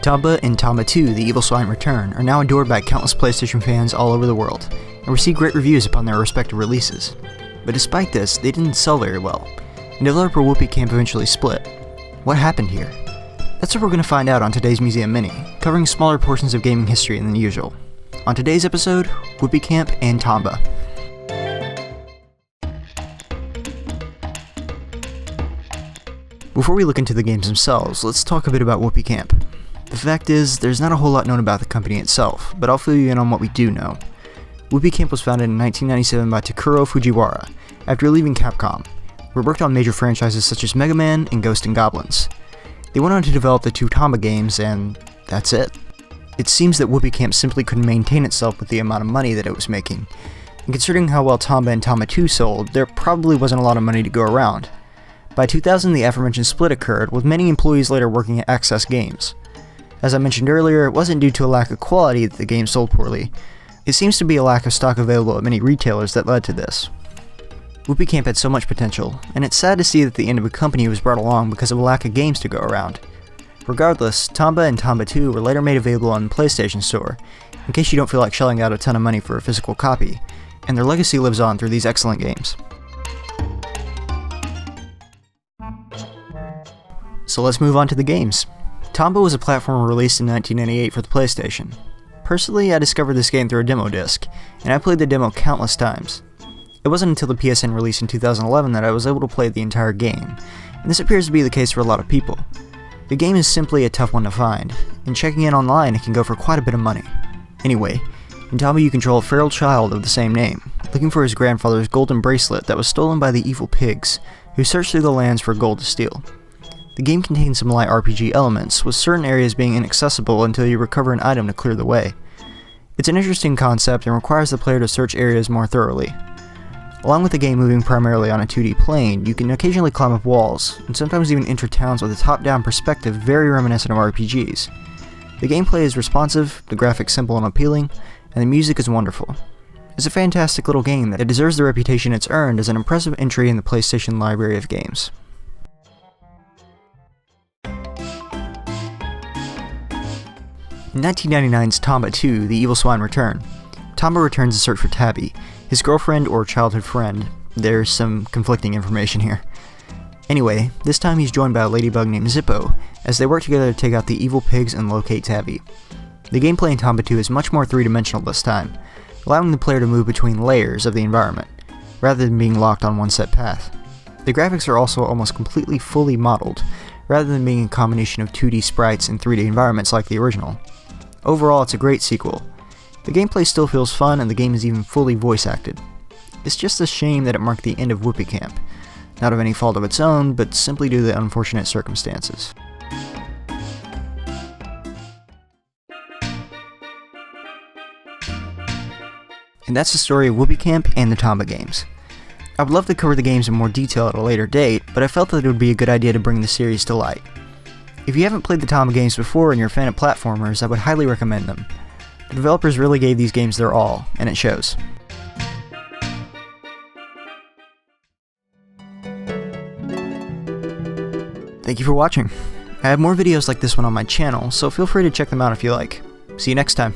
Tomba and Tomba II, The Evil Swine Return, are now adored by countless PlayStation fans all over the world, and received great reviews upon their respective releases. But despite this, they didn't sell very well, and developer Whoopee Camp eventually split. What happened here? That's what we're going to find out on today's Museum Mini, covering smaller portions of gaming history than usual. On today's episode, Whoopee Camp and Tomba. Before we look into the games themselves, let's talk a bit about Whoopee Camp. The fact is, there's not a whole lot known about the company itself, but I'll fill you in on what we do know. Whoopee Camp was founded in 1997 by Takuro Fujiwara, after leaving Capcom, where worked on major franchises such as Mega Man and Ghosts and Goblins. They went on to develop the two Tomba games, and that's it. It seems that Whoopee Camp simply couldn't maintain itself with the amount of money that it was making, and considering how well Tomba and Tomba II sold, there probably wasn't a lot of money to go around. By 2000, the aforementioned split occurred, with many employees later working at Access Games. As I mentioned earlier, it wasn't due to a lack of quality that the game sold poorly. It seems to be a lack of stock available at many retailers that led to this. Whoopee Camp had so much potential, and it's sad to see that the end of a company was brought along because of a lack of games to go around. Regardless, Tomba and Tomba II were later made available on the PlayStation Store, in case you don't feel like shelling out a ton of money for a physical copy, and their legacy lives on through these excellent games. So let's move on to the games. Tomba was a platformer released in 1998 for the PlayStation. Personally, I discovered this game through a demo disc, and I played the demo countless times. It wasn't until the PSN release in 2011 that I was able to play the entire game, and this appears to be the case for a lot of people. The game is simply a tough one to find, and checking in online it can go for quite a bit of money. Anyway, in Tomba you control a feral child of the same name, looking for his grandfather's golden bracelet that was stolen by the evil pigs, who search through the lands for gold to steal. The game contains some light RPG elements, with certain areas being inaccessible until you recover an item to clear the way. It's an interesting concept and requires the player to search areas more thoroughly. Along with the game moving primarily on a 2D plane, you can occasionally climb up walls, and sometimes even enter towns with a top-down perspective very reminiscent of RPGs. The gameplay is responsive, the graphics simple and appealing, and the music is wonderful. It's a fantastic little game that deserves the reputation it's earned as an impressive entry in the PlayStation library of games. In 1999's Tomba II, The Evil Swine Return, Tomba returns to search for Tabby, his girlfriend or childhood friend. There's some conflicting information here. Anyway, this time he's joined by a ladybug named Zippo, as they work together to take out the evil pigs and locate Tabby. The gameplay in Tomba II is much more three-dimensional this time, allowing the player to move between layers of the environment, rather than being locked on one set path. The graphics are also almost completely fully modeled, rather than being a combination of 2D sprites and 3D environments like the original. Overall, it's a great sequel. The gameplay still feels fun, and the game is even fully voice acted. It's just a shame that it marked the end of Whoopee Camp, not of any fault of its own, but simply due to the unfortunate circumstances. And that's the story of Whoopee Camp and the Tomba games. I would love to cover the games in more detail at a later date, but I felt that it would be a good idea to bring the series to light. If you haven't played the Tomba games before and you're a fan of platformers, I would highly recommend them. The developers really gave these games their all, and it shows. Thank you for watching. I have more videos like this one on my channel, so feel free to check them out if you like. See you next time.